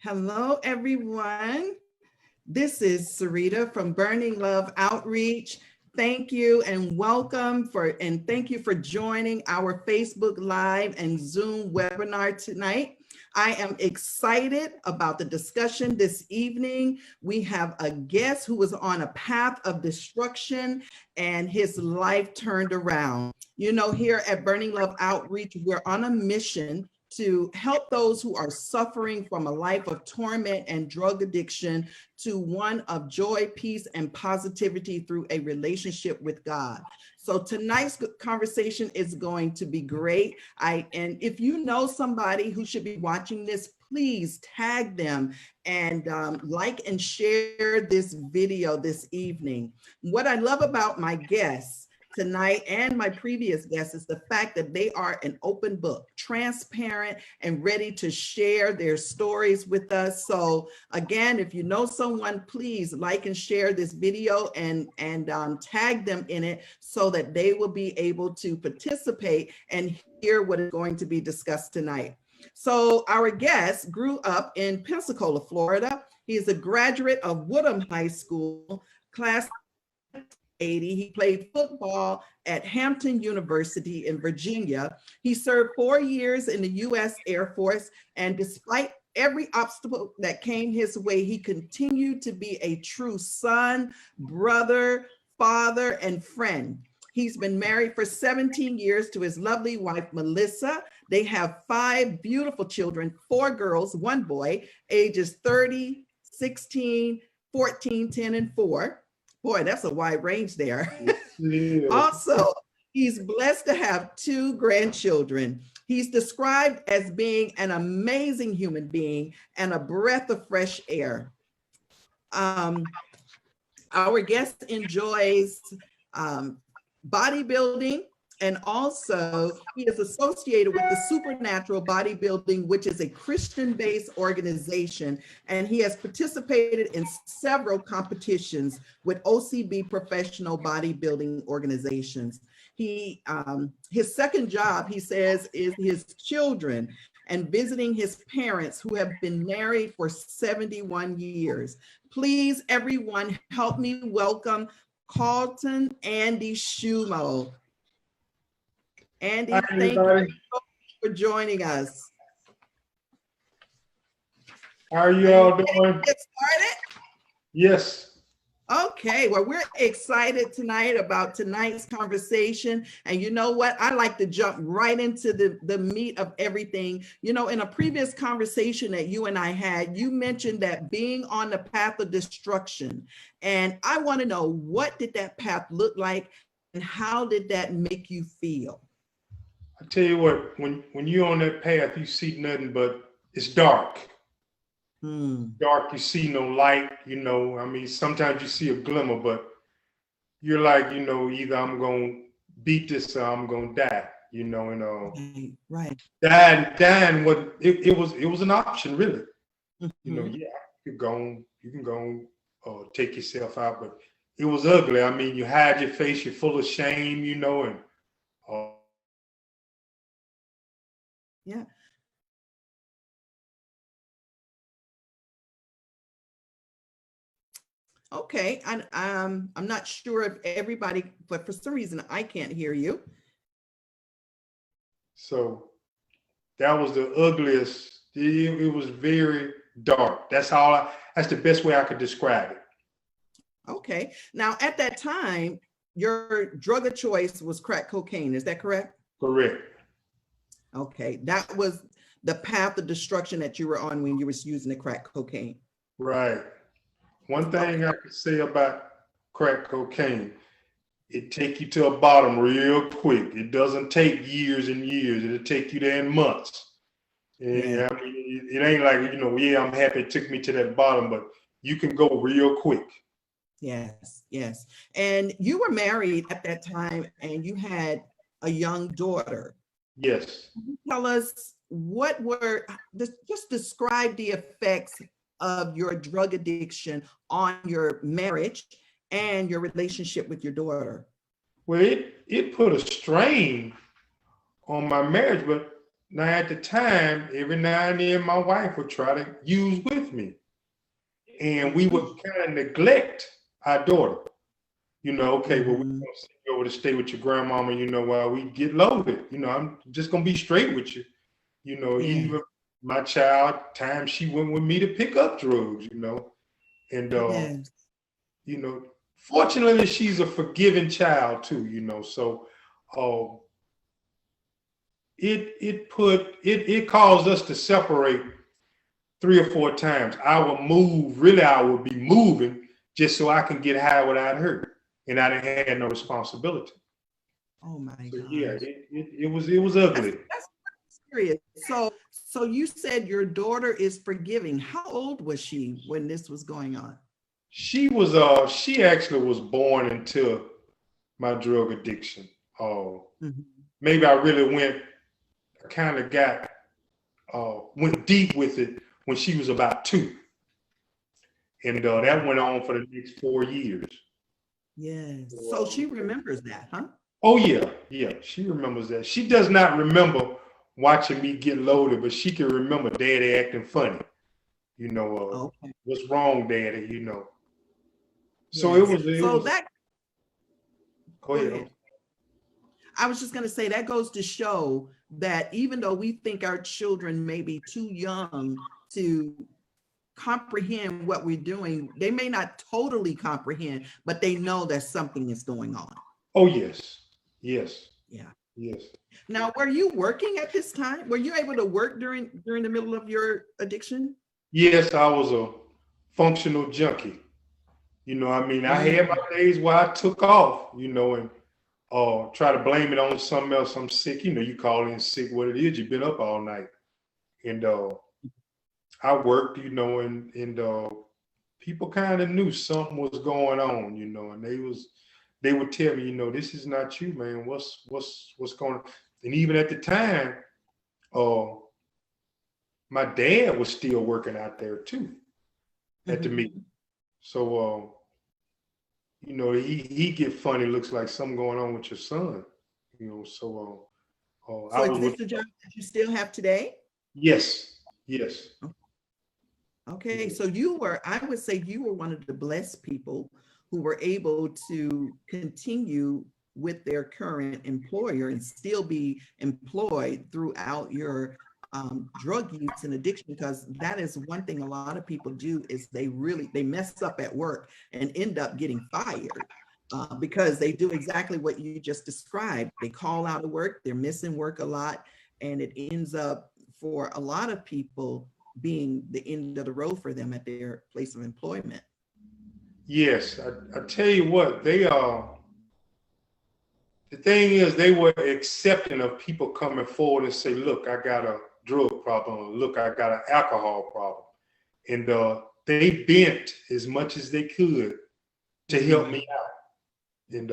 Hello, everyone. This is Sarita from Burning Love Outreach. Thank you and thank you for joining our Facebook Live and Zoom webinar tonight. I am excited about the discussion this evening. We have a guest who was on a path of destruction and his life turned around. You know, here at Burning Love Outreach, we're on a mission to help those who are suffering from a life of torment and drug addiction to one of joy, peace, and positivity through a relationship with God. So tonight's conversation is going to be great. And if you know somebody who should be watching this, please tag them and like and share this video this evening. What I love about my guests tonight and my previous guests is the fact that they are an open book, transparent, and ready to share their stories with us. So again, if you know someone, please like and share this video and tag them in it so that they will be able to participate and hear what is going to be discussed tonight. So our guest grew up in Pensacola, Florida. He is a graduate of Woodham High School, class 80. He played football at Hampton University in Virginia. He served 4 years in the U.S. Air Force, and despite every obstacle that came his way, he continued to be a true son, brother, father, and friend. He's been married for 17 years to his lovely wife, Melissa. They have 5 beautiful children, 4 girls, 1 boy, ages 30, 16, 14, 10, and 4. Boy, that's a wide range there. Yeah. Also, he's blessed to have 2 grandchildren. He's described as being an amazing human being and a breath of fresh air. Our guest enjoys bodybuilding, and also he is associated with the Supernatural Bodybuilding, which is a Christian-based organization, and he has participated in several competitions with OCB professional bodybuilding organizations. His second job, he says, is his children and visiting his parents who have been married for 71 years. Please, everyone, help me welcome Carlton Andy Shoemoe. Andy, thank you for joining us. How are you all doing? Get started? Yes. Okay, well, we're excited tonight about tonight's conversation. And you know what? I like to jump right into the meat of everything. You know, in a previous conversation that you and I had, you mentioned that being on the path of destruction. And I want to know, what did that path look like and how did that make you feel? I tell you what, when you're on that path, you see nothing but it's dark. Dark, you see no light, you know. I mean, sometimes you see a glimmer, but you're like, you know, either I'm going to beat this or I'm going to die, you know. And right. Dying what it was an option, really. You know, yeah, you can go take yourself out, but it was ugly. I mean, you hide your face, you're full of shame, you know, and yeah. Okay, I'm not sure if everybody, but for some reason I can't hear you. So that was the ugliest. It was very dark. That's the best way I could describe it. Okay. Now at that time, your drug of choice was crack cocaine. Is that correct? Correct. Okay. That was the path of destruction that you were on when you were using the crack cocaine. Right. One thing I could say about crack cocaine, it take you to a bottom real quick. It doesn't take years and years. It'll take you there in months. And I mean, it ain't like, you know, yeah, I'm happy it took me to that bottom, but you can go real quick. Yes, yes. And you were married at that time and you had a young daughter. Yes. Can you tell us just describe the effects of your drug addiction on your marriage and your relationship with your daughter? Well, it put a strain on my marriage, but Now, at the time, every now and then, my wife would try to use with me. And we would kind of neglect our daughter. You know, okay, well, we're going to send you over to stay with your grandmama, you know, while we get loaded. You know, I'm just going to be straight with you. You know, even my child, times she went with me to pick up drugs, you know. And, you know, fortunately, she's a forgiving child, too, you know. So it caused us to separate 3 or 4 times. I would be moving just so I can get high without her, and I didn't have no responsibility. Oh my God! Yeah, it was ugly. That's serious. So you said your daughter is forgiving. How old was she when this was going on? She actually was born into my drug addiction. Maybe I really went deep with it when she was about 2. And that went on for the next 4 years. Yes. So she remembers that, huh? Oh, yeah. Yeah, she remembers that. She does not remember watching me get loaded, but she can remember Daddy acting funny. You know, what's wrong, Daddy, you know. So yes. Go ahead. I was just going to say that goes to show that even though we think our children may be too young to comprehend what we're doing, they may not totally comprehend, but they know that something is going on. Oh, yes. Yes. Yeah. Yes. Now, were you working at this time? Were you able to work during the middle of your addiction? Yes, I was a functional junkie. You know, I mean, I had my days where I took off, you know, and try to blame it on something else. I'm sick. You know, you call in sick, what it is, you've been up all night. And I worked, you know, and people kind of knew something was going on, you know, and they would tell me, you know, this is not you, man. What's going on? And even at the time, my dad was still working out there too at the meeting. So, you know, he get funny, looks like something going on with your son, you know. So, so is this the job that you still have today? Yes. Yes. Okay, so I would say you were one of the blessed people who were able to continue with their current employer and still be employed throughout your drug use and addiction, because that is one thing a lot of people do is they mess up at work and end up getting fired because they do exactly what you just described. They call out of work, they're missing work a lot, and it ends up for a lot of people being the end of the road for them at their place of employment. Yes, I tell you what, the thing is, they were accepting of people coming forward and say, look, I got a drug problem, look, I got an alcohol problem. And they bent as much as they could to help me out. And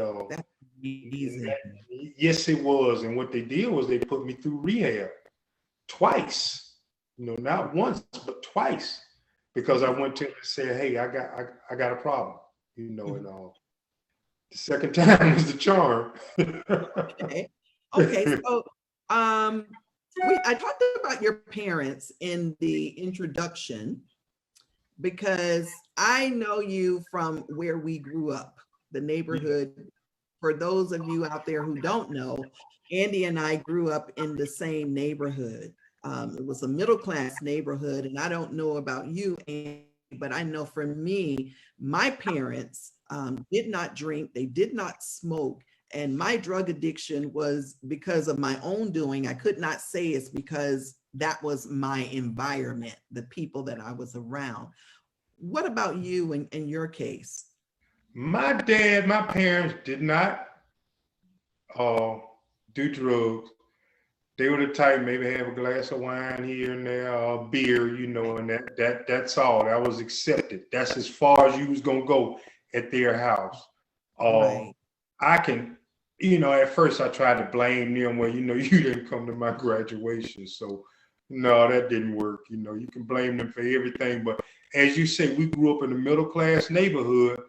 yes, it was. And what they did was they put me through rehab twice. You know, not once, but twice, because I went to him and said, hey, I got a problem, you know, and the second time was the charm. Okay. So I talked about your parents in the introduction because I know you from where we grew up, the neighborhood. For those of you out there who don't know, Andy and I grew up in the same neighborhood. It was a middle-class neighborhood, and I don't know about you, Andy, but I know for me, my parents did not drink, they did not smoke, and my drug addiction was because of my own doing. I could not say it's because that was my environment, the people that I was around. What about you in your case? My parents did not do drugs. They were the type, maybe have a glass of wine here and there, or beer, you know, and that's all. That was accepted. That's as far as you was gonna go at their house. Right. I can, you know, at first I tried to blame them. Well, you know, you didn't come to my graduation, so no, that didn't work. You know, you can blame them for everything. But as you say, we grew up in a middle class neighborhood.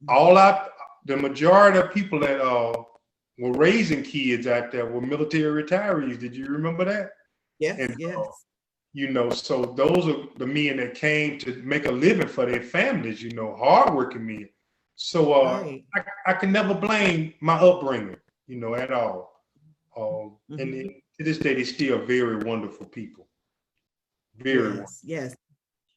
The majority of people that were raising kids out there, were military retirees. Did you remember that? Yes, And yes. you know, so those are the men that came to make a living for their families, you know, hardworking men. So Right. I can never blame my upbringing, you know, at all. And to this day, they're still very wonderful people. Very wonderful. Yes.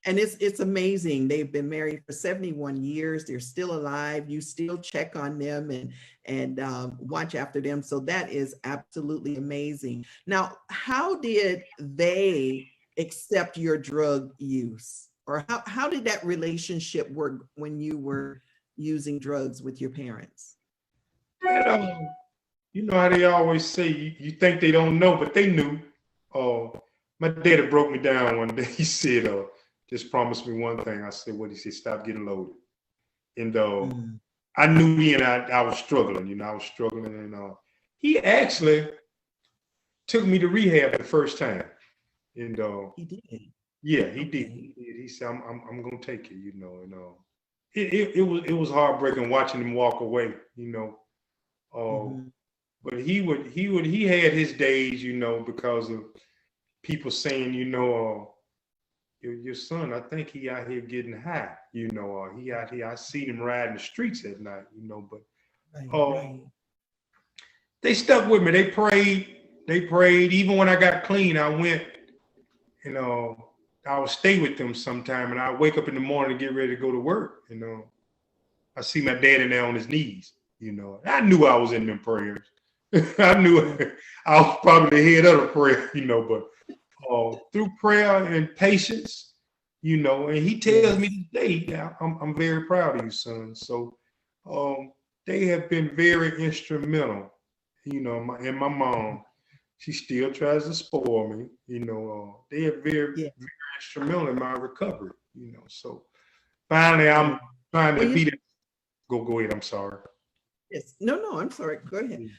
And it's amazing. They've been married for 71 years. They're still alive. You still check on them and watch after them. So that is absolutely amazing. Now, how did they accept your drug use? Or how did that relationship work when you were using drugs with your parents? And, you know how they always say, you think they don't know, but they knew. My daddy broke me down one day. He said, just promise me one thing. I said, what? He said, stop getting loaded. And I knew then I was struggling, you know, I was struggling. And he actually took me to rehab the first time. And He did. yeah, he did. He said, I'm gonna take you, you know. And it was heartbreaking watching him walk away, you know. But he had his days, you know, because of people saying, you know, your son, I think he out here getting high, you know, he out here, I seen him riding the streets at night, you know, but they stuck with me. They prayed. Even when I got clean, I went, you know, I would stay with them sometime, and I'd wake up in the morning and get ready to go to work, you know. I see my dad in there on his knees, you know. I knew I was in them prayers. I knew I was probably the head of the prayer, you know, but through prayer and patience, you know, and he tells me today, I'm very proud of you, son. So they have been very instrumental, you know, and my mom, she still tries to spoil me, you know, they are very instrumental in my recovery, you know. So finally I'm trying to beat it. Go ahead, I'm sorry. Yes. No, I'm sorry. Go ahead.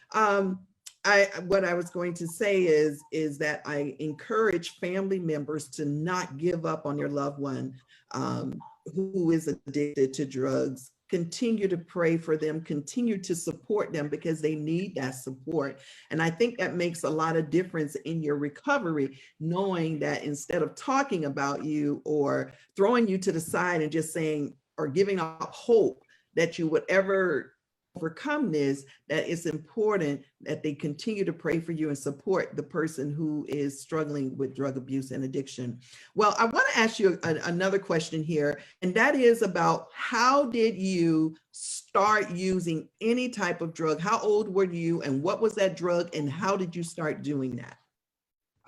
What I was going to say is that I encourage family members to not give up on your loved one who is addicted to drugs. Continue to pray for them, continue to support them because they need that support. And I think that makes a lot of difference in your recovery, knowing that instead of talking about you or throwing you to the side and just saying or giving up hope that you would ever overcome this, that it's important that they continue to pray for you and support the person who is struggling with drug abuse and addiction. Well, I want to ask you another question here, and that is about how did you start using any type of drug? How old were you and what was that drug and how did you start doing that?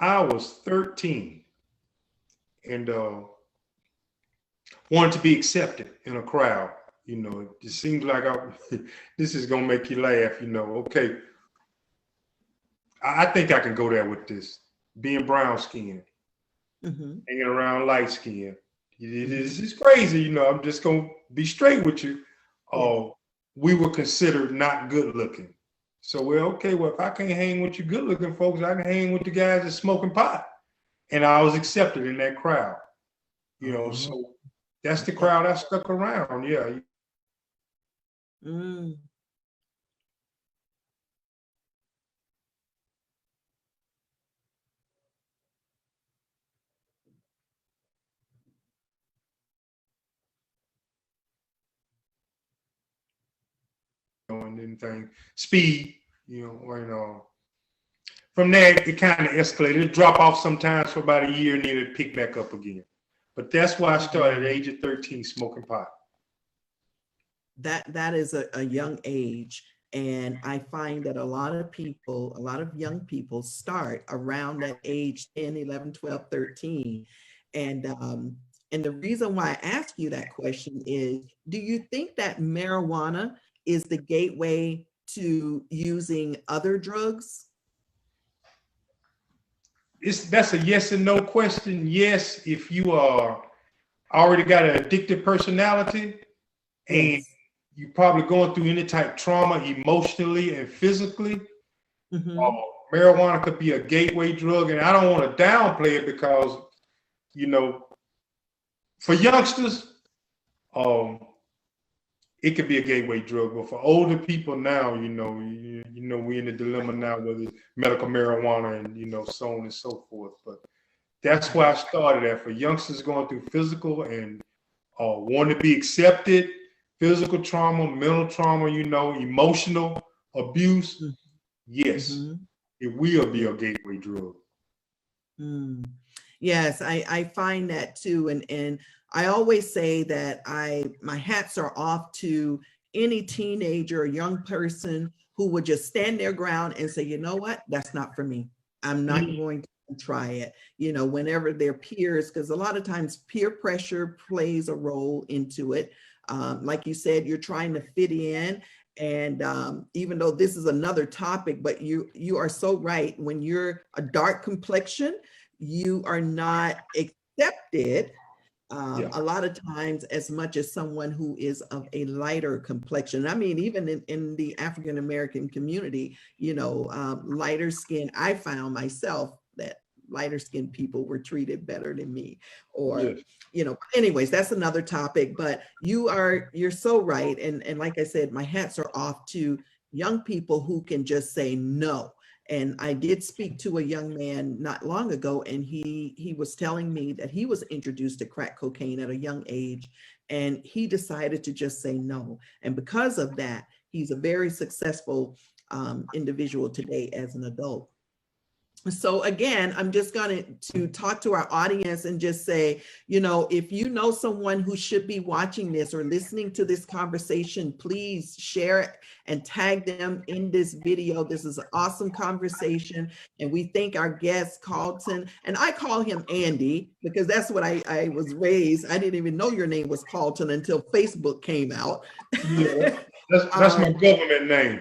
I was 13 and wanted to be accepted in a crowd. You know, it seems like this is going to make you laugh, you know. Okay, I think I can go there with this. Being brown skinned, hanging around light skin. This is crazy, you know. I'm just going to be straight with you. We were considered not good looking. So, well, if I can't hang with you good looking folks, I can hang with the guys that's smoking pot. And I was accepted in that crowd, you know. So that's the crowd I stuck around, yeah. And anything, speed, you know, and from there it kind of escalated. It drop off sometimes for about a year and then it pick back up again. But that's why I started at the age of 13 smoking pot. That is a young age. And I find that a lot of young people start around that age, 10, 11, 12, 13. And the reason why I ask you that question is, do you think that marijuana is the gateway to using other drugs? That's a yes and no question. Yes, if you are already got an addictive personality and you're probably going through any type of trauma emotionally and physically, marijuana could be a gateway drug. And I don't want to downplay it because, you know, for youngsters, it could be a gateway drug. But for older people now, we're in the dilemma now whether it's medical marijuana and, so on and so forth. But that's where I started at, for youngsters going through physical and wanting to be accepted, physical trauma, mental trauma, emotional abuse. Yes, it will be a gateway drug. Yes, I find that too. And I always say that my hats are off to any teenager or young person who would just stand their ground and say, you know what, that's not for me. I'm not going to try it, whenever their peers, because a lot of times peer pressure plays a role into it. Like you said, you're trying to fit in. And even though this is another topic, but you are so right. When you're a dark complexion, you are not accepted a lot of times as much as someone who is of a lighter complexion. I mean, even in the African American community, lighter skin, I found myself that lighter skinned people were treated better than me, or anyways, that's another topic. But you're so right. And like I said, my hats are off to young people who can just say no. And I did speak to a young man not long ago, and he was telling me that he was introduced to crack cocaine at a young age, and he decided to just say no. And because of that, he's a very successful individual today as an adult. So again, I'm just going to talk to our audience and just say, if you know someone who should be watching this or listening to this conversation, please share it and tag them in this video. This is an awesome conversation. And we thank our guest, Carlton, and I call him Andy because that's what I was raised. I didn't even know your name was Carlton until Facebook came out. Yeah, that's my government name.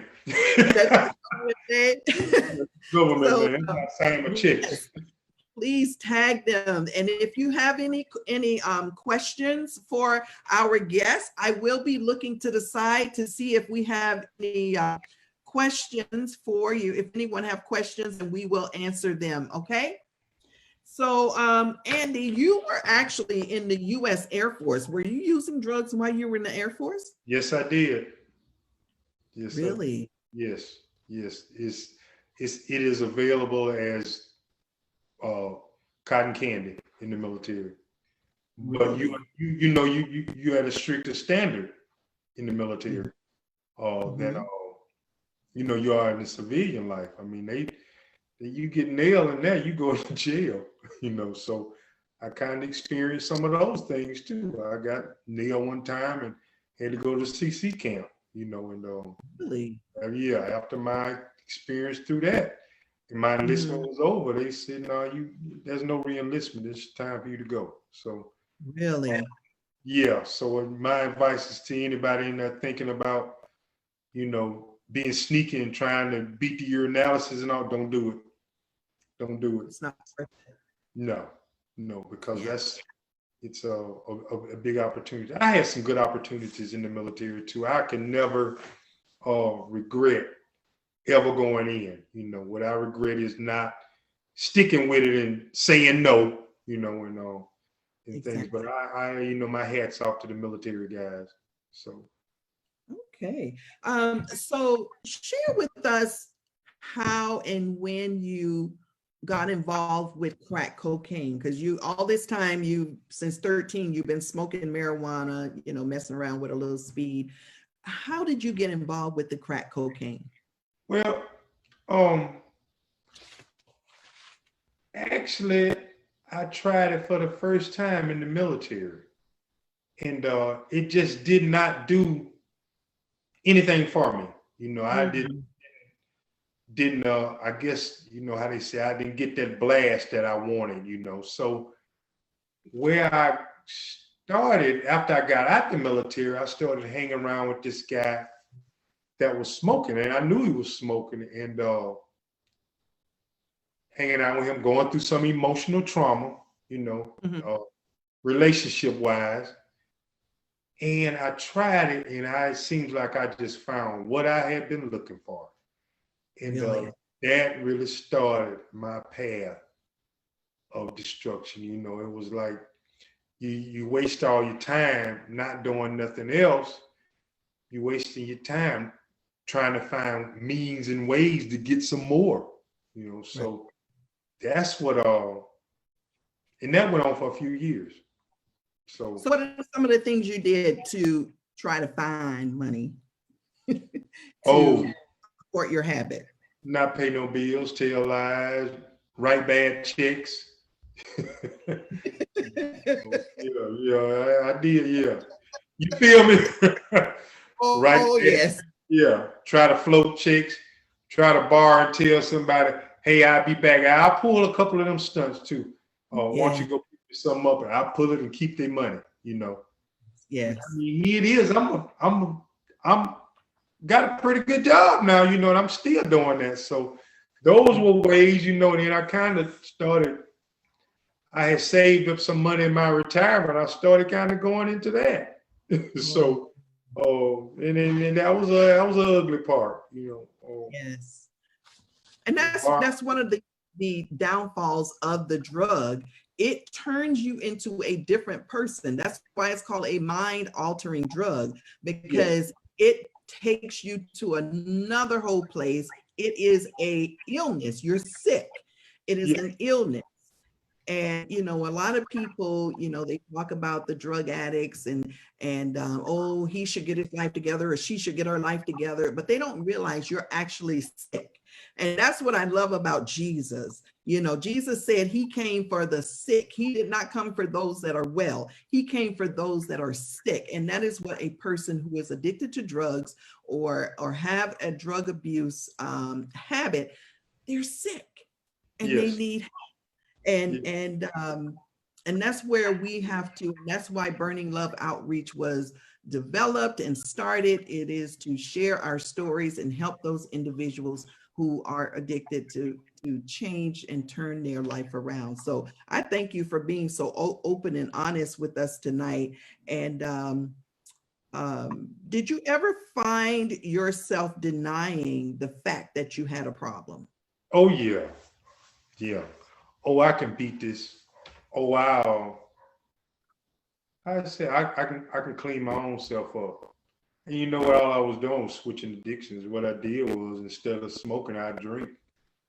Government name. Sign my checks. Please tag them. And if you have any questions for our guests, I will be looking to the side to see if we have any questions for you. If anyone have questions, and we will answer them. Okay. So, Andy, you were actually in the U.S. Air Force. Were you using drugs while you were in the Air Force? Yes, I did. Yes. Really? Yes. It is available as cotton candy in the military. Really? But you had a stricter standard in the military than you are in the civilian life. I mean, you get nailed in that, you go to jail. So I kind of experienced some of those things too. I got nailed one time and had to go to CC camp. Really? After my experience through that, and my enlistment was over, they said, "No, there's no re-enlistment. It's time for you to go." So really, So my advice is to anybody in there thinking about, being sneaky and trying to beat the urinalysis and all, don't do it. Don't do it. It's not perfect. No, because it's a big opportunity. I had some good opportunities in the military too. I can never regret ever going in. What I regret is not sticking with it and saying no, and exactly. Things. But I my hat's off to the military guys. So okay. So share with us how and when you got involved with crack cocaine, because all this time, since 13, you've been smoking marijuana, messing around with a little speed. How did you get involved with the crack cocaine? Well, actually, I tried it for the first time in the military, and it just did not do anything for me. I didn't I guess how they say, I didn't get that blast that I wanted. So where I started after I got out the military, I started hanging around with this guy that was smoking, and I knew he was smoking, and hanging out with him, going through some emotional trauma, relationship wise. And I tried it, and it seems like I just found what I had been looking for. And that really started my path of destruction. It was like you waste all your time not doing nothing else, you're wasting your time trying to find means and ways to get some more, so that's what, and that went on for a few years. So what are some of the things you did to try to find money to support your habit? Not pay no bills, tell lies, write bad checks. I did, yeah. You feel me? Yes. Yeah, try to float checks, try to borrow and tell somebody, hey, I'll be back. I'll pull a couple of them stunts too. Why don't you go pick something up and I'll pull it and keep their money, Yes. I mean, here it is. I'm got a pretty good job now, and I'm still doing that. So those were ways, and then I kind of started, I had saved up some money in my retirement. I started kind of going into that. So, and that was an ugly part, Yes. And that's one of the downfalls of the drug. It turns you into a different person. That's why it's called a mind-altering drug, because it takes you to another whole place. It is a illness. You're sick. It is an illness. And, a lot of people, they talk about the drug addicts and he should get his life together or she should get her life together, but they don't realize you're actually sick. And that's what I love about Jesus. Jesus said he came for the sick. He did not come for those that are well. He came for those that are sick. And that is what a person who is addicted to drugs or have a drug abuse habit, they're sick and they need help. And that's where we have to, that's why Burning Love Outreach was developed and started. It is to share our stories and help those individuals who are addicted to change and turn their life around. So I thank you for being so open and honest with us tonight. And did you ever find yourself denying the fact that you had a problem? Oh, yeah. Yeah. Oh, I can beat this. Oh, wow. I said I can clean my own self up. And what all I was doing was switching addictions. What I did was, instead of smoking, I drink.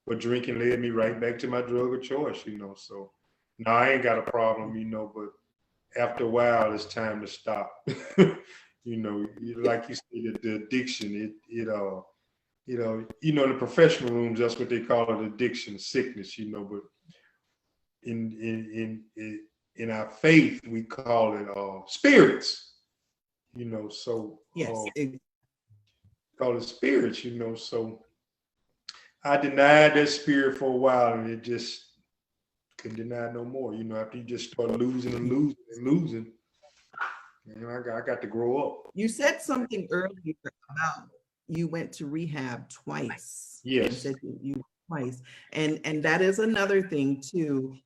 But drinking led me right back to my drug of choice, So now I ain't got a problem, but after a while it's time to stop. Like you said, the addiction, in the professional rooms, that's what they call it, addiction, sickness, but in our faith, we call it spirits, so call it spirits, so I denied that spirit for a while, and it just couldn't deny it no more, after you just start losing and losing and losing, I got to grow up. You said something earlier about you went to rehab twice. Yes. You said you twice, and that is another thing too,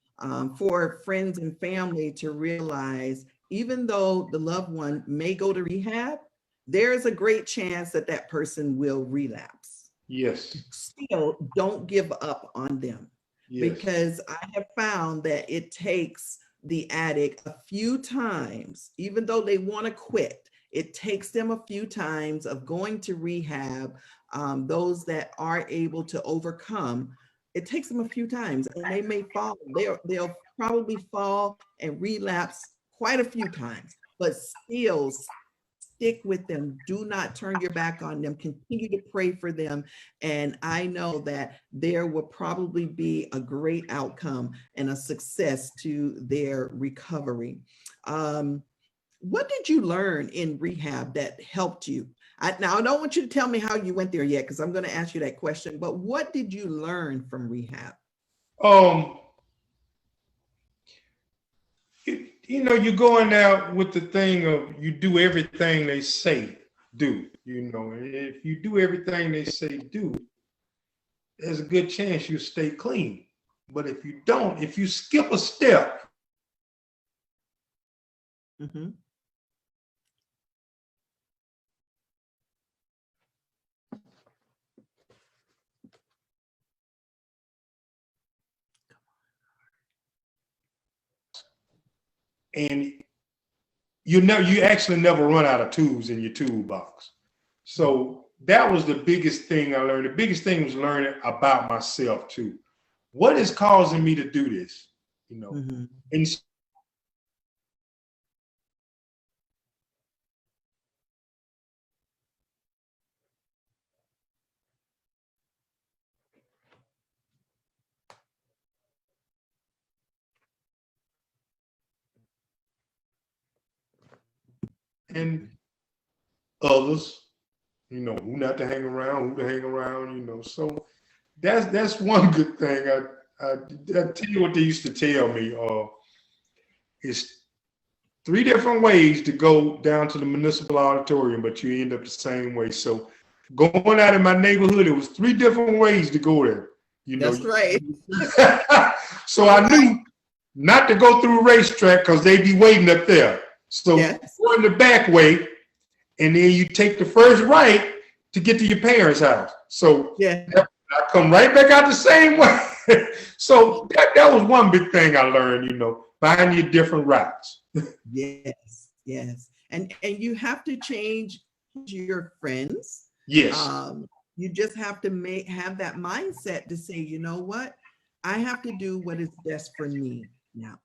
for friends and family to realize, even though the loved one may go to rehab, there's a great chance that that person will relapse. Yes. Still, don't give up on them. Yes. Because I have found that it takes the addict a few times, even though they want to quit, it takes them a few times of going to rehab. Those that are able to overcome, it takes them a few times, and they may fall. They'll probably fall and relapse quite a few times, but still stick with them. Do not turn your back on them. Continue to pray for them. And I know that there will probably be a great outcome and a success to their recovery. What did you learn in rehab that helped you? Now, I don't want you to tell me how you went there yet, because I'm going to ask you that question, but what did you learn from rehab? You're going out with the thing of you do everything they say do, and if you do everything they say do, there's a good chance you'll stay clean. But if you don't, if you skip a step, mm-hmm. and you actually never run out of tools in your toolbox. So that was the biggest thing I learned. The biggest thing was learning about myself too. What is causing me to do this? You know, and others, you know, who not to hang around, who to hang around, you know. So that's one good thing. I tell you what they used to tell me. It's 3 different ways to go down to the municipal auditorium, but you end up the same way. So going out in my neighborhood, it was 3 different ways to go there. You know, that's right. So I knew not to go through a racetrack because they'd be waiting up there. So going the back way, and then you take the first right to get to your parents' house. So I come right back out the same way. So that was one big thing I learned, you know, find your different routes. Yes. And you have to change your friends. Yes. You just have to have that mindset to say, you know what, I have to do what is best for me now.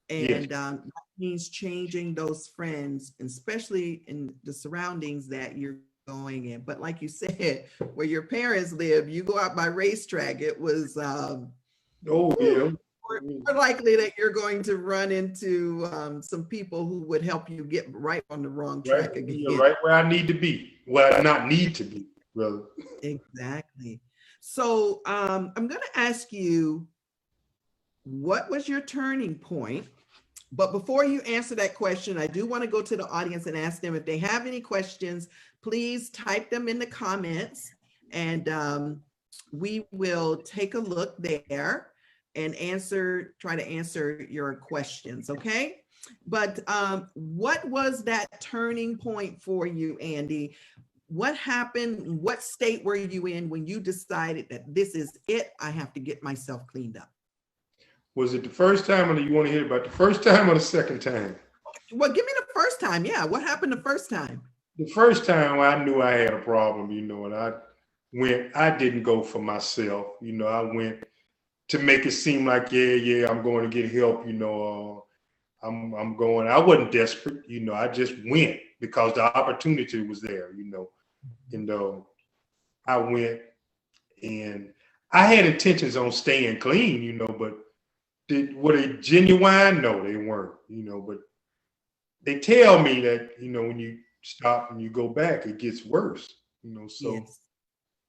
And that means changing those friends, especially in the surroundings that you're going in. But like you said, where your parents live, you go out by racetrack, it was more likely that you're going to run into some people who would help you get right on the wrong track again. You're right where I need to be, where I not need to be, brother. Exactly. So I'm going to ask you, what was your turning point? But before you answer that question, I do want to go to the audience and ask them if they have any questions. Please type them in the comments, and we will take a look there and try to answer your questions, okay? But what was that turning point for you, Andy? What happened? What state were you in when you decided that this is it? I have to get myself cleaned up. Was it the first time, or you want to hear about the first time or the second time? Well, give me the first time. Yeah, what happened the first time? The first time I knew I had a problem, you know, and I didn't go for myself, you know, I went to make it seem like, I'm going to get help, you know, I'm going, I wasn't desperate, you know, I just went because the opportunity was there, you know, and I went, and I had intentions on staying clean, you know, but were they genuine? No, they weren't, you know, but they tell me that, you know, when you stop and you go back, it gets worse, you know, so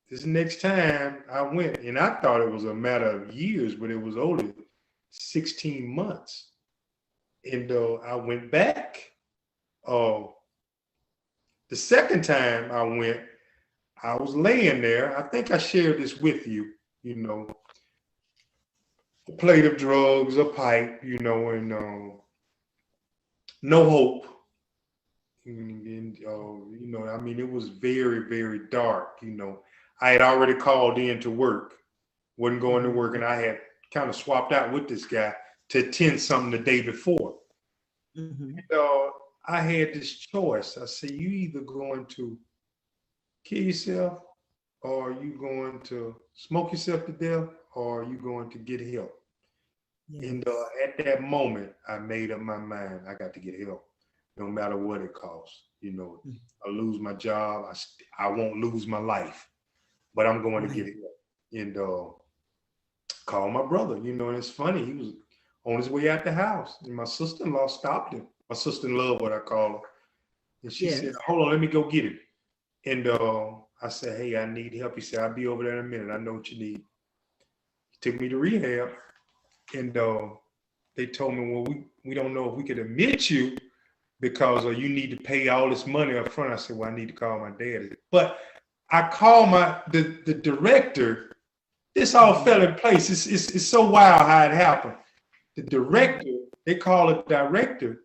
this next time I went, and I thought it was a matter of years, but it was only 16 months. And I went back. The second time I went, I was laying there. I think I shared this with you, you know, a plate of drugs, a pipe, you know, and no hope. And you know, I mean, it was very, very dark, you know. I had already called in to work, wasn't going to work, and I had kind of swapped out with this guy to attend something the day before. And, I had this choice. I said, you either going to kill yourself, or are you going to smoke yourself to death, or are you going to get help? And at that moment, I made up my mind. I got to get help, no matter what it costs. You know, I lose my job, I won't lose my life, but I'm going to get help. And call my brother, you know, and it's funny, he was on his way out the house, and my sister-in-law stopped him. My sister-in-law, what I call her. And she said, hold on, let me go get him. And I said, hey, I need help. He said, I'll be over there in a minute. I know what you need. He took me to rehab. And they told me, well, we don't know if we could admit you because you need to pay all this money up front. I said, well, I need to call my dad. But I called the director. This all fell in place. It's so wild how it happened. The director, they call it director.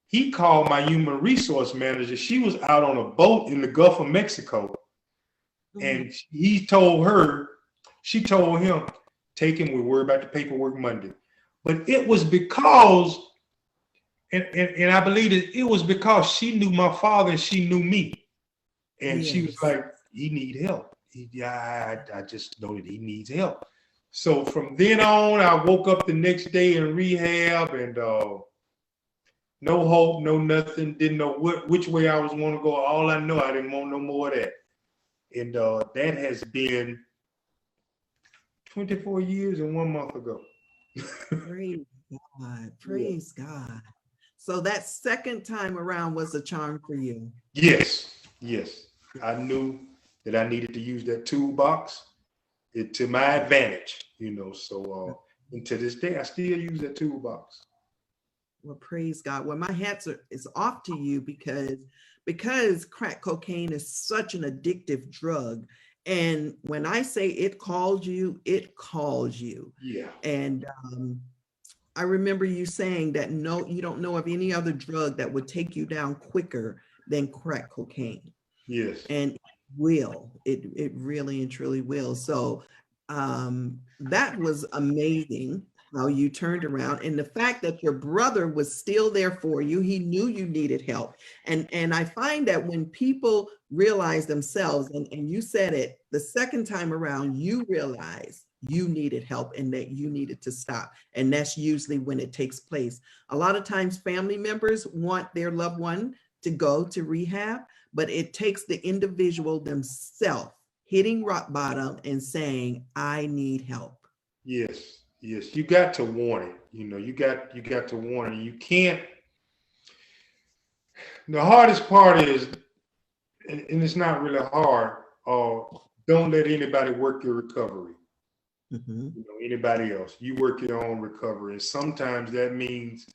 He called my human resource manager. She was out on a boat in the Gulf of Mexico. And she told him, take him, we'll worry about the paperwork Monday. But it was because, and I believe it was because she knew my father and she knew me. And she was Yes. like, he need help. I just know that he needs help. So from then on, I woke up the next day in rehab and no hope, no nothing. Didn't know which way I was want to go. All I know, I didn't want no more of that. And that has been 24 years and 1 month ago. Praise God. Praise God. So that second time around was a charm for you. Yes. I knew that I needed to use that toolbox to my advantage, So and to this day, I still use that toolbox. Well, praise God. Well, my hats is off to you because crack cocaine is such an addictive drug. And when I say it calls you, it calls you. Yeah. And I remember you saying that no, you don't know of any other drug that would take you down quicker than crack cocaine. Yes. And it really and truly will. So that was amazing how you turned around, and the fact that your brother was still there for you. He knew you needed help. And I find that when people realize themselves, and you said it the second time around, you realize you needed help and that you needed to stop. And that's usually when it takes place. A lot of times family members want their loved one to go to rehab, but it takes the individual themselves hitting rock bottom and saying, I need help. Yes. You got to warn it. You got to warn it. You can't. The hardest part is, and it's not really hard, don't let anybody work your recovery. Mm-hmm. Anybody else. You work your own recovery. And sometimes that means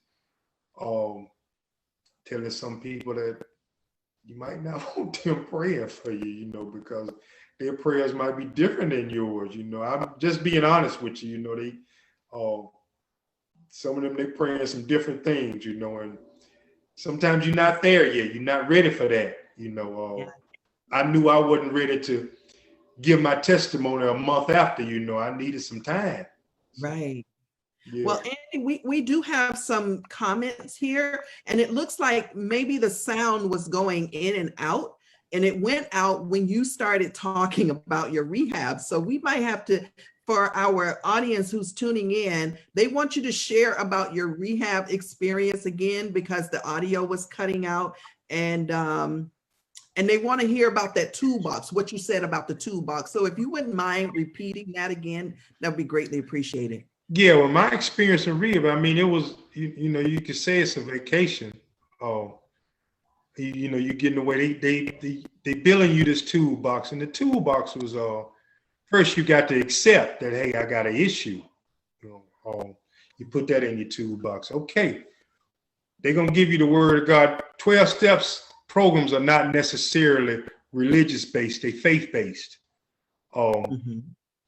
telling some people that you might not want them praying for you, because their prayers might be different than yours. I'm just being honest with you. They some of them, they praying some different things, and sometimes you're not there yet. You're not ready for that. I knew I wasn't ready to give my testimony a month after. I needed some time. Right. Yeah. Well, Andy, we do have some comments here, and it looks like maybe the sound was going in and out, and it went out when you started talking about your rehab. So we might have to, for our audience who's tuning in, they want you to share about your rehab experience again, because the audio was cutting out, and they want to hear about that toolbox, what you said about the toolbox. So if you wouldn't mind repeating that again, that'd be greatly appreciated. Yeah, well, my experience in rehab, it was, you could say it's a vacation. You getting away. They billing you this toolbox, and the toolbox was first you got to accept that, hey, I got an issue. You put that in your toolbox. Okay, they're gonna give you the word of God. 12 steps programs are not necessarily religious based; they faith based.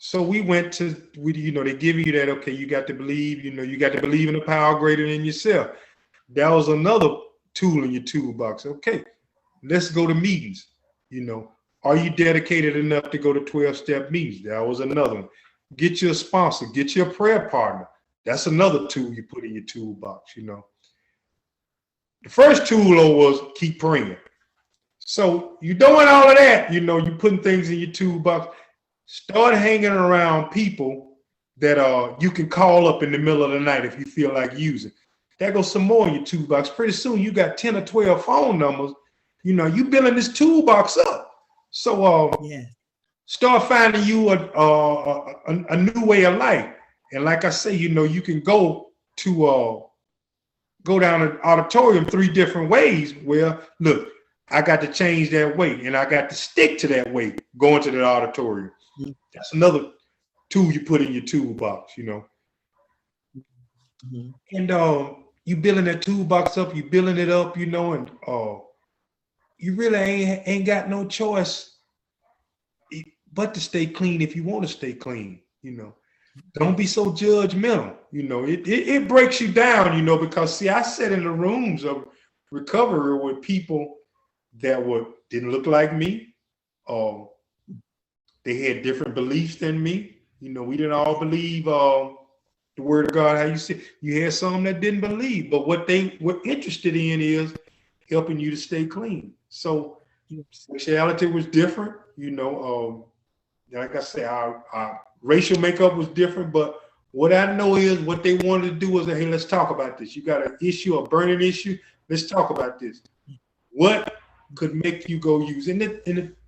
So we went to, they give you that, okay, you got to believe, you got to believe in a power greater than yourself. That was another tool in your toolbox. Okay, let's go to meetings. Are you dedicated enough to go to 12-step meetings? That was another one. Get you a sponsor, get you a prayer partner. That's another tool you put in your toolbox, The first tool was keep praying. So you're doing all of that, you're putting things in your toolbox. Start hanging around people that you can call up in the middle of the night if you feel like using. There goes some more in your toolbox. Pretty soon you got 10 or 12 phone numbers. You building this toolbox up. So start finding you a new way of life. And like I say, you can go down an auditorium 3 different ways. Well, look, I got to change that way, and I got to stick to that way going to the auditorium. That's another tool you put in your toolbox, Mm-hmm. And you building that toolbox up, you building it up, and you really ain't got no choice but to stay clean if you want to stay clean, Don't be so judgmental, it breaks you down, because see, I sat in the rooms of recovery with people that didn't look like me. They had different beliefs than me. We didn't all believe the word of God, how you say. You had some that didn't believe, but what they were interested in is helping you to stay clean. So sexuality was different, you know. Like I said, our racial makeup was different, but what I know is what they wanted to do was, hey, let's talk about this. You got an issue, a burning issue. Let's talk about this. What could make you go use? And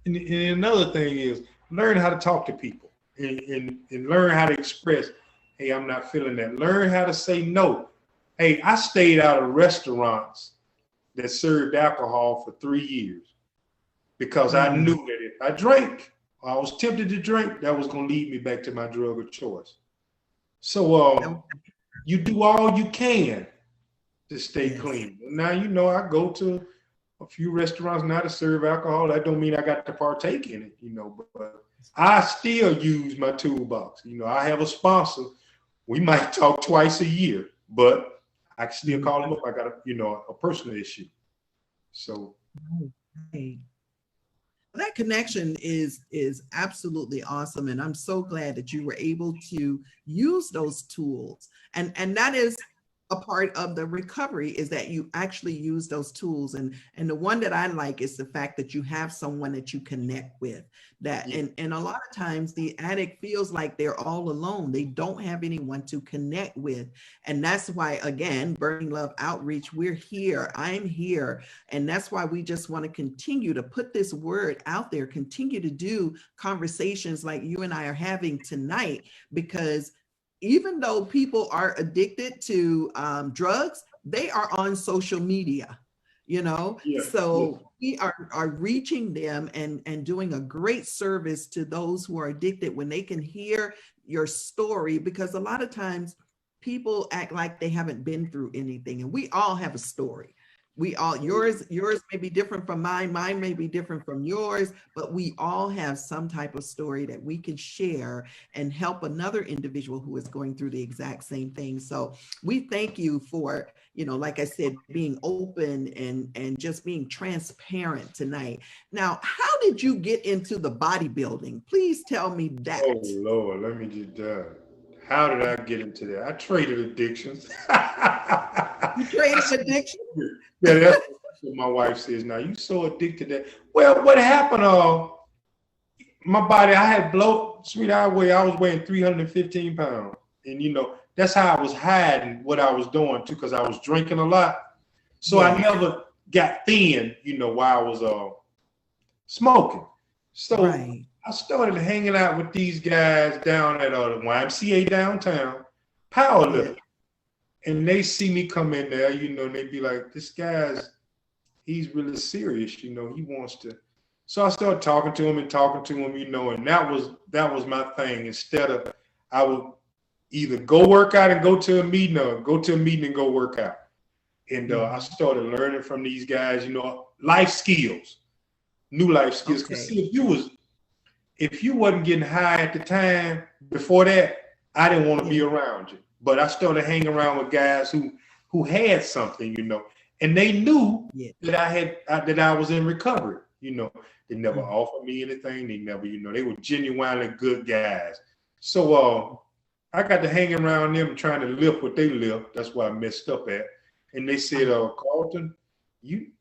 another thing is learn how to talk to people and learn how to express, hey, I'm not feeling that. Learn how to say no. Hey, I stayed out of restaurants that served alcohol for 3 years because I knew that if I drank, or I was tempted to drink, that was going to lead me back to my drug of choice. So you do all you can to stay clean. Now, you know, I go to a few restaurants now to serve alcohol. That don't mean I got to partake in it, you know, but I still use my toolbox. You know, I have a sponsor. We might talk twice a year, but I can still call them up. I got a personal issue. So that connection is absolutely awesome. And I'm so glad that you were able to use those tools. And that is a part of the recovery, is that you actually use those tools. And the one that I like is the fact that you have someone that you connect with. That and a lot of times the addict feels like they're all alone. They don't have anyone to connect with. And that's why, again, Burning Love Outreach, we're here. I'm here. And that's why we just want to continue to put this word out there, continue to do conversations like you and I are having tonight, because even though people are addicted to drugs, they are on social media, you know? So we are reaching them and doing a great service to those who are addicted when they can hear your story, because a lot of times people act like they haven't been through anything, and we all have a story. We all, yours may be different from mine may be different from yours, but we all have some type of story that we can share and help another individual who is going through the exact same thing. So we thank you for, you know, like I said, being open and just being transparent tonight. Now, how did you get into the bodybuilding? Please tell me that. Oh Lord, let me just how did I get into that? I traded addictions. You traded addiction? Yeah, that's what my wife says now. You so addicted that. Well, what happened? My body, I had sweet. I was weighing 315 pounds, and you know that's how I was hiding what I was doing too, because I was drinking a lot. So I never got thin, you know, while I was smoking. So I started hanging out with these guys down at the YMCA downtown, powerlifting. And they see me come in there, you know, and they be like, this he's really serious, you know, he wants to. So I started talking to him, you know, and that was my thing. Instead of, I would either go work out and go to a meeting, or go to a meeting and go work out. And I started learning from these guys, you know, life skills, new life skills. Because see, if you wasn't getting high at the time before that, I didn't want to be around you. But I started hanging around with guys who had something, you know, and they knew that I was in recovery. You know, they never offered me anything. They never, you know, they were genuinely good guys. So I got to hang around them trying to lift what they lift. That's why I messed up at. And they said, Carlton, you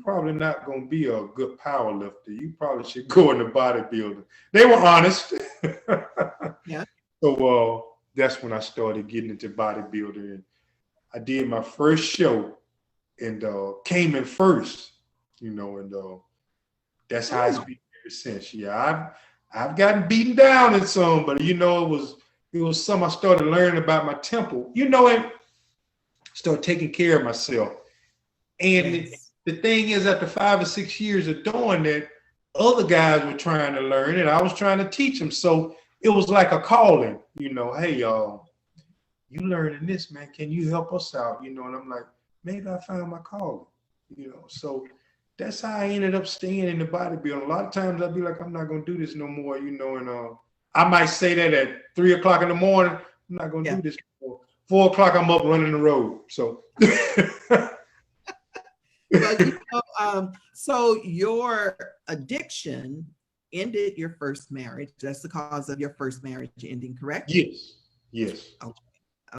probably not going to be a good power lifter. You probably should go into bodybuilding. They were honest. So that's when I started getting into bodybuilding. And I did my first show and came in first, you know, and that's how it's been ever since. Yeah, I've gotten beaten down in some, but you know, it was some I started learning about my temple, you know, and started taking care of myself. And the thing is, after 5 or 6 years of doing that, other guys were trying to learn and I was trying to teach them. So it was like a calling, you know, hey, y'all, you learning this, man. Can you help us out? You know, and I'm like, maybe I found my calling, you know. So that's how I ended up staying in the bodybuilding. A lot of times I'd be like, I'm not going to do this no more, you know, and I might say that at 3 o'clock in the morning, I'm not going to do this no more. 4 o'clock, I'm up running the road. So. Well, you know, so your addiction ended your first marriage. That's the cause of your first marriage ending, correct? Yes.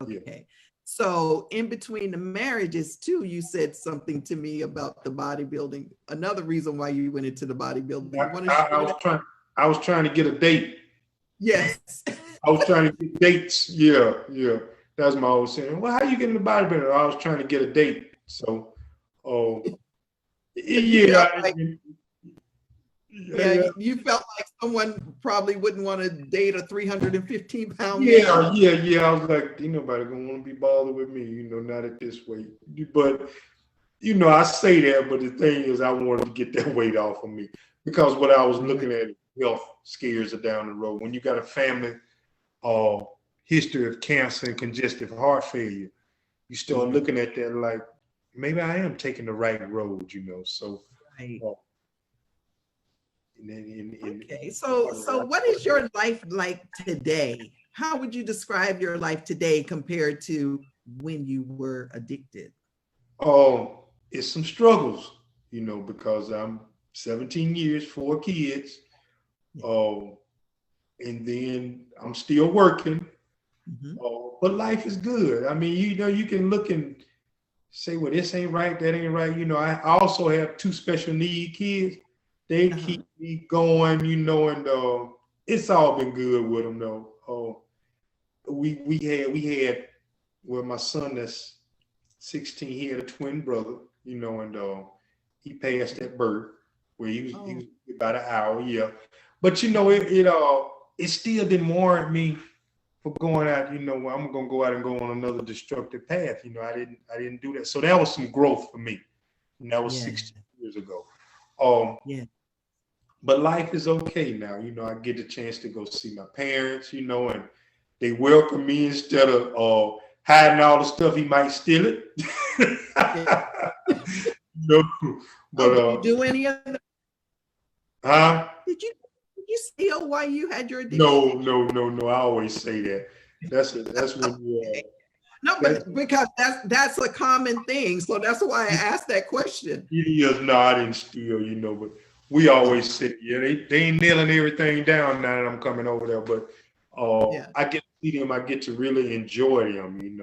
Okay. So in between the marriages too, you said something to me about the bodybuilding. Another reason why you went into the bodybuilding. You want to share that? I was trying to get a date. Yes. I was trying to get dates. Yeah. That's my old saying. Well, how you getting the bodybuilder? I was trying to get a date. So, yeah. Yeah, you felt like someone probably wouldn't want to date a 315-pound man. Yeah. I was like, ain't nobody gonna want to be bothered with me, not at this weight. But I say that, but the thing is, I wanted to get that weight off of me because what I was looking at, health scares are down the road. When you got a family history of cancer and congestive heart failure, you start looking at that like maybe I am taking the right road, So. Right. Okay, so what is your life like today? How would you describe your life today compared to when you were addicted? It's some struggles, because I'm 17 years, 4 kids, and then I'm still working. But life is good. I mean, you can look and say, well, this ain't right, that ain't right. I also have 2 special need kids. They keep me going, and it's all been good with them though. We had my son that's 16, he had a twin brother, and he passed at birth where he was about an hour, yeah. But it still didn't warrant me for going out, I'm gonna go out and go on another destructive path. I didn't do that. So that was some growth for me. And that was 16 years ago. But life is okay now. I get the chance to go see my parents, and they welcome me instead of hiding all the stuff. He might steal it. But did you do any of that? Huh? Did you steal while you had your addiction? No. I always say that. That's when you. No, but because that's a common thing. So that's why I asked that question. No, I didn't steal, but we always sit, they ain't nailing everything down now that I'm coming over there, but I get to see them, I get to really enjoy them, and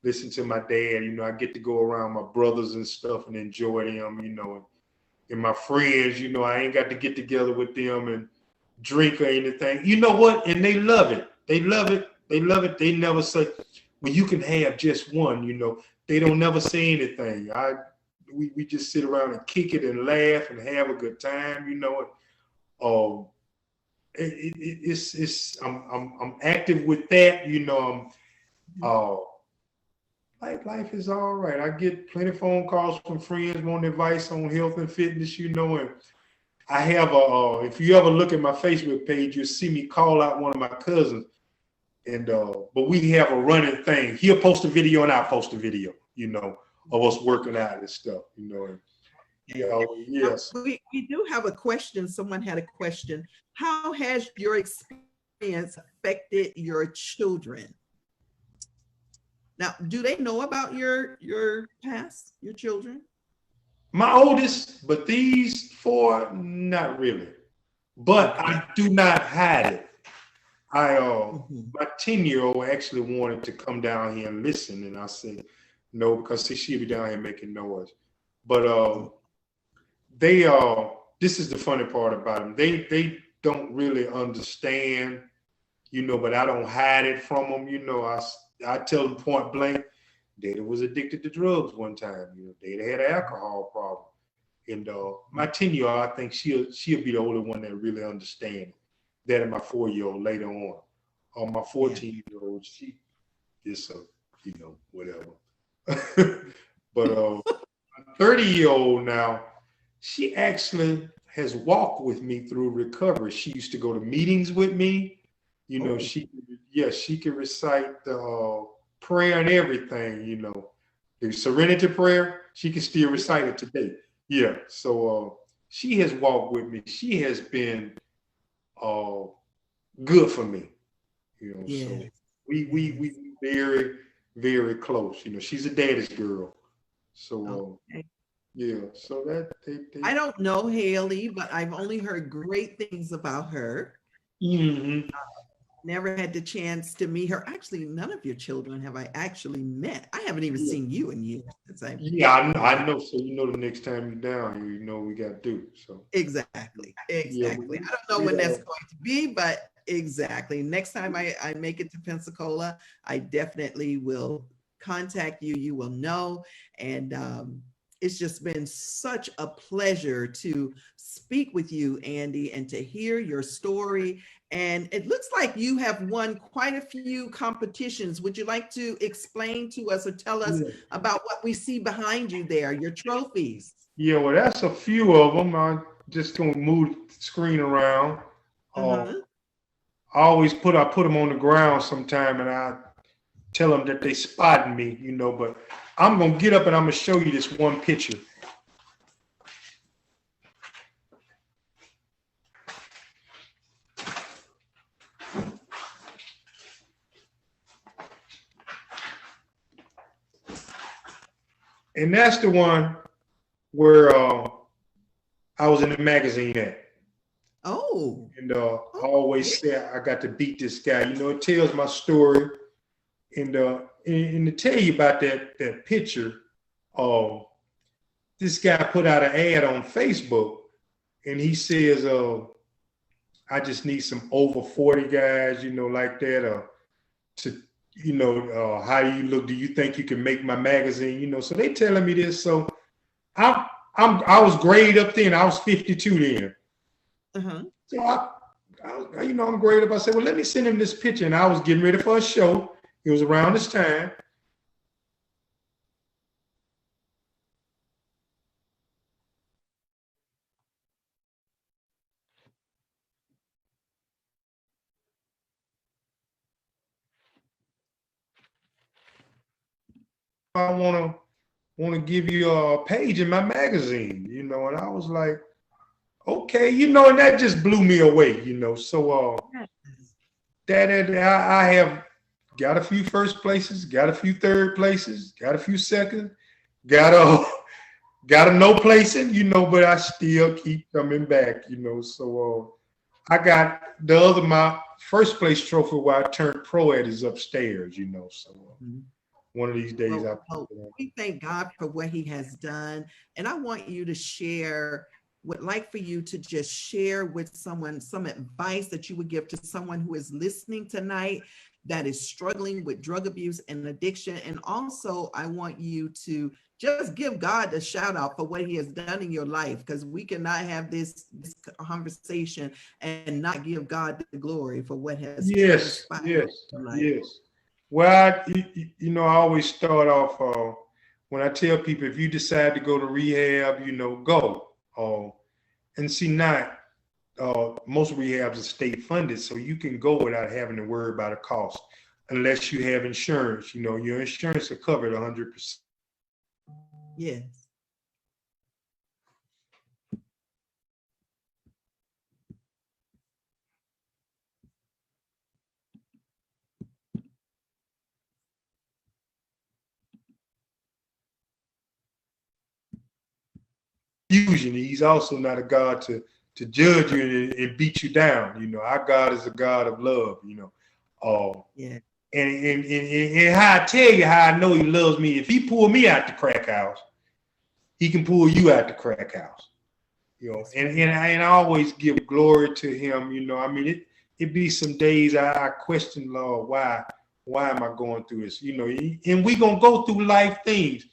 listen to my dad, I get to go around my brothers and stuff and enjoy them, and my friends, I ain't got to get together with them and drink or anything. You know what? And they love it. They love it. They never say, well, you can have just one, They don't never say anything. We just sit around and kick it and laugh and have a good time, I'm active with that, life is all right. I get plenty of phone calls from friends wanting advice on health and fitness, and I have if you ever look at my Facebook page, you'll see me call out one of my cousins, and but we have a running thing. He'll post a video and I'll post a video, of us working out and stuff, Yes. We do have a question. Someone had a question. How has your experience affected your children? Now, do they know about your past, your children? My oldest, but these 4, not really. But I do not hide it. My 10-year-old actually wanted to come down here and listen, and I said no, because she'll be down here making noise. But this is the funny part about them. They don't really understand, but I don't hide it from them. I tell them point blank, Dada was addicted to drugs one time. Dada had an alcohol problem. And my 10-year-old, I think she'll be the only one that really understands that, and my 4-year-old later on. My 14-year-old, she is whatever. But my 30-year-old now, she actually has walked with me through recovery. She used to go to meetings with me. She can recite the prayer and everything, the serenity prayer. She can still recite it today. Yeah. So she has walked with me. She has been good for me. So we very, very close. She's a daddy's girl. So so that I don't know Haley, but I've only heard great things about her. Never had the chance to meet her. Actually, none of your children have I actually met. I haven't even seen you in years since I. Yeah, I know. So you know, the next time you're down here, you know what we got to do. So Exactly. yeah, Exactly. I don't know when that's going to be, but exactly. Next time I make it to Pensacola, I definitely will contact you. You will know. And it's just been such a pleasure to speak with you, Andy, and to hear your story. And it looks like you have won quite a few competitions. Would you like to explain to us or tell us about what we see behind you there, your trophies? Yeah, well, that's a few of them. I'm just gonna move the screen around. Uh-huh. I put them on the ground sometime, and I tell them that they spotted me, you know. But I'm gonna get up and I'm gonna show you this one picture. And that's the one where I was in the magazine at. Oh. And I always say I got to beat this guy. You know, it tells my story. And to tell you about that picture, this guy put out an ad on Facebook, and he says, I just need some over 40 guys, you know, like that, to, you know, how do you look? Do you think you can make my magazine? You know, so they telling me this. So I was grade up then. I was 52 then. Uh-huh. So I you know, I'm grade up. I said, well, let me send him this picture. And I was getting ready for a show. It was around this time. I want to give you a page in my magazine, you know. And I was like, okay, you know, and that just blew me away, you know. So I have got a few first places, got a few third places, got a few second, got a no placing, you know, but I still keep coming back, you know. So I got my first place trophy where I turned pro at is upstairs, you know. So one of these days we thank God for what he has done. And I want you to share, would like for you to just share with someone some advice that you would give to someone who is listening tonight that is struggling with drug abuse and addiction. And also, I want you to just give God a shout out for what he has done in your life, because we cannot have this conversation and not give God the glory for what has transpired tonight. Yes. Well, you know, I always start off when I tell people, if you decide to go to rehab, you know, go. And see, now, most rehabs are state funded, so you can go without having to worry about a cost, unless you have insurance. You know, your insurance are covered 100%. Yes. Usually, he's also not a God to judge you and beat you down. You know, our God is a God of love. You know, and how I tell you how I know he loves me. If he pull me out the crack house, he can pull you out the crack house. You know, and I always give glory to him. You know, I mean, it be some days I question, Lord, why am I going through this? You know, and we gonna go through life things.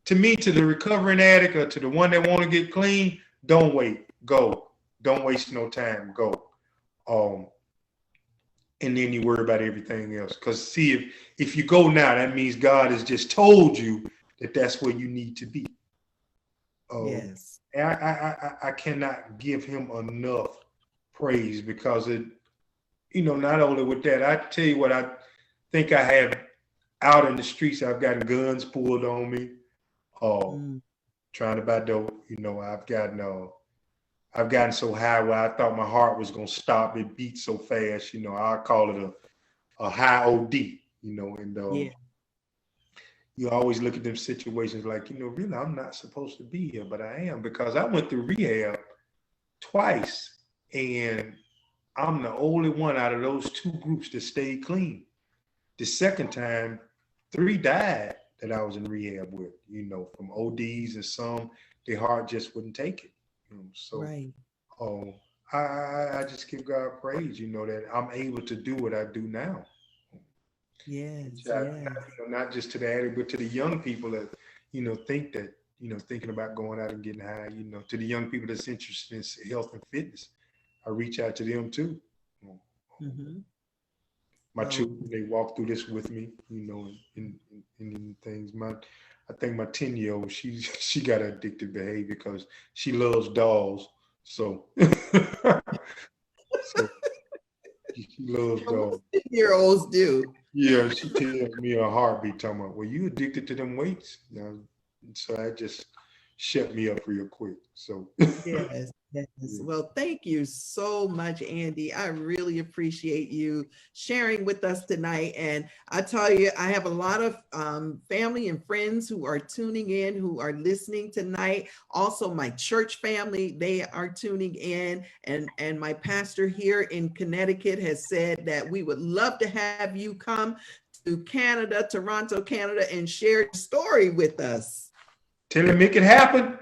To me, to the recovering addict or to the one that want to get clean, don't wait, go. Don't waste no time, go. And then you worry about everything else. Because see, if you go now, that means God has just told you that that's where you need to be. Yes. And I cannot give him enough praise, because it, you know, not only with that, I tell you what, I think I have out in the streets, I've gotten guns pulled on me. Trying to buy dope, you know, I've gotten so high where I thought my heart was gonna stop. It beat so fast, you know. I call it a high OD, you know. And you always look at them situations like, you know, really, I'm not supposed to be here, but I am, because I went through rehab twice, and I'm the only one out of those two groups that stayed clean. The second time, 3 died that I was in rehab with, from ODs, and some, their heart just wouldn't take it. So Right. I just give God praise, that I'm able to do what I do now. Yes. Not just to the addict, but to the young people that, think that, thinking about going out and getting high, to the young people that's interested in health and fitness. I reach out to them too. Mm-hmm. My children, they walk through this with me, in things. I think my 10-year-old, she got addictive behavior because she loves dolls. So, so she loves dolls. 10-year-olds do. Yeah, she tells me a heartbeat talking about, well, you addicted to them weights. So I just shut me up real quick. So Yes. Well, thank you so much, Andy. I really appreciate you sharing with us tonight. And I tell you, I have a lot of family and friends who are tuning in, who are listening tonight. Also, my church family, they are tuning in. And my pastor here in Connecticut has said that we would love to have you come to Canada, Toronto, Canada, and share your story with us. Tell him make it happen.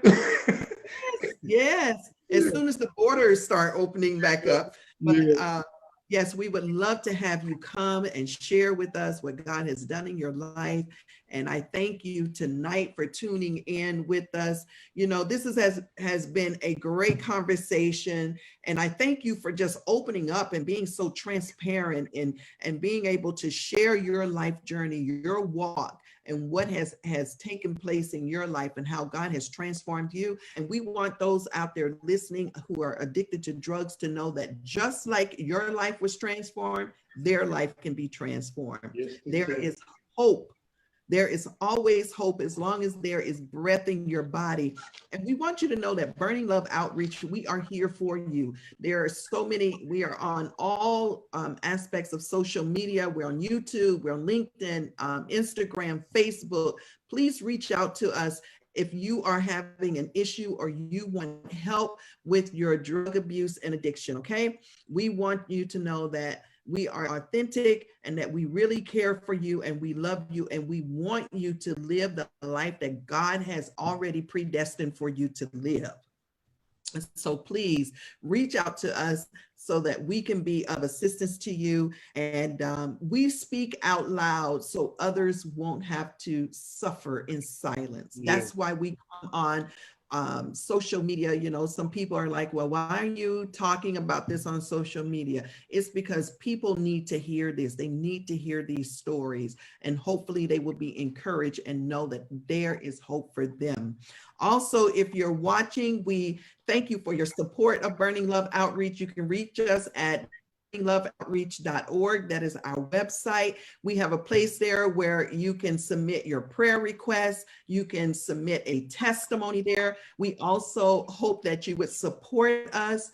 Yes. As soon as the borders start opening back up. But yes, we would love to have you come and share with us what God has done in your life. And I thank you tonight for tuning in with us. This has been a great conversation. And I thank you for just opening up and being so transparent and being able to share your life journey, your walk, and what has taken place in your life and how God has transformed you. And we want those out there listening who are addicted to drugs to know that just like your life was transformed, their life can be transformed. Yes, there is hope. There is always hope as long as there is breath in your body. And we want you to know that Burning Love Outreach, we are here for you. There are so many, we are on all aspects of social media. We're on YouTube, we're on LinkedIn, Instagram, Facebook. Please reach out to us if you are having an issue or you want help with your drug abuse and addiction, okay? We want you to know that we are authentic and that we really care for you and we love you and we want you to live the life that God has already predestined for you to live. So please reach out to us so that we can be of assistance to you. And we speak out loud so others won't have to suffer in silence. Yeah. That's why we come on social media. Some people are like, well, why are you talking about this on social media? It's because people need to hear this. They need to hear these stories, and hopefully they will be encouraged and know that there is hope for them. Also, if you're watching, we thank you for your support of Burning Love Outreach. You can reach us at loveoutreach.org. That is our website. We have a place there where you can submit your prayer requests. You can submit a testimony there. We also hope that you would support us.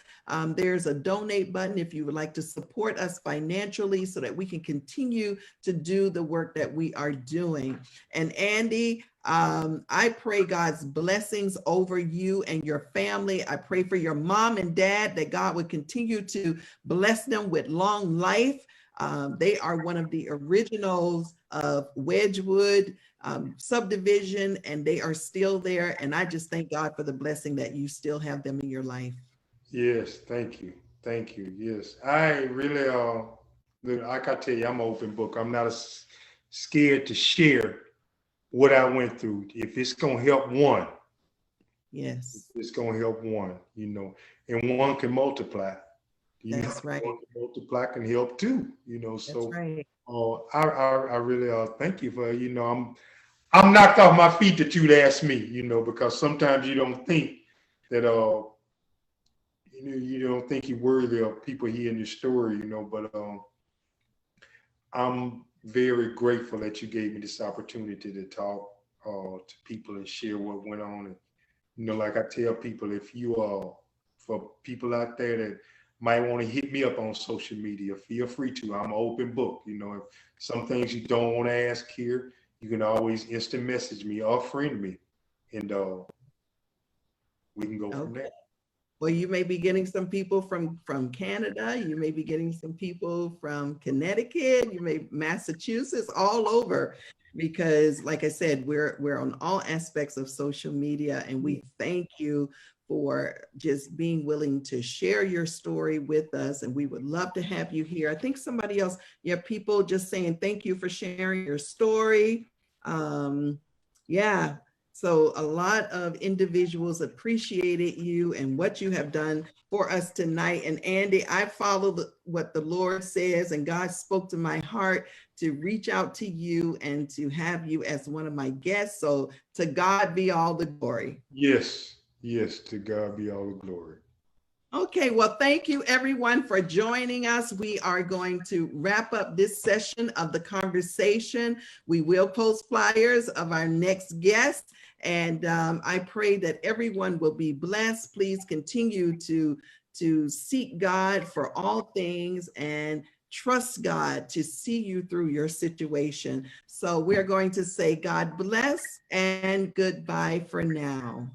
There's a donate button if you would like to support us financially so that we can continue to do the work that we are doing. And Andy, I pray God's blessings over you and your family. I pray for your mom and dad that God would continue to bless them with long life. They are one of the originals of Wedgwood subdivision, and they are still there. And I just thank God for the blessing that you still have them in your life. Yes, thank you. Thank you. Yes, I really, like I tell you, I'm an open book. I'm not scared to share what I went through. If it's going to help one, yes, it's going to help one, and one can multiply. That's right. One can multiply can help too, That's so right. I really thank you for, I'm knocked off my feet that you'd ask me, because sometimes you don't think that, you don't think you're worthy of people hearing your story, but I'm very grateful that you gave me this opportunity to talk to people and share what went on. And, like I tell people, if you for people out there that might want to hit me up on social media, feel free to. I'm an open book. If some things you don't want to ask here, you can always instant message me or friend me, and we can go from there. Well, you may be getting some people from Canada. You may be getting some people from Connecticut. You may Massachusetts, all over, because like I said, we're on all aspects of social media, and we thank you for just being willing to share your story with us. And we would love to have you here. I think somebody else, you have people just saying thank you for sharing your story. Yeah. So a lot of individuals appreciated you and what you have done for us tonight. And Andy, I follow what the Lord says, and God spoke to my heart to reach out to you and to have you as one of my guests. So to God be all the glory. Yes, yes, to God be all the glory. Okay, well, thank you everyone for joining us. We are going to wrap up this session of the conversation. We will post flyers of our next guest, and I pray that everyone will be blessed. Please continue to seek God for all things and trust God to see you through your situation. So we're going to say God bless and goodbye for now.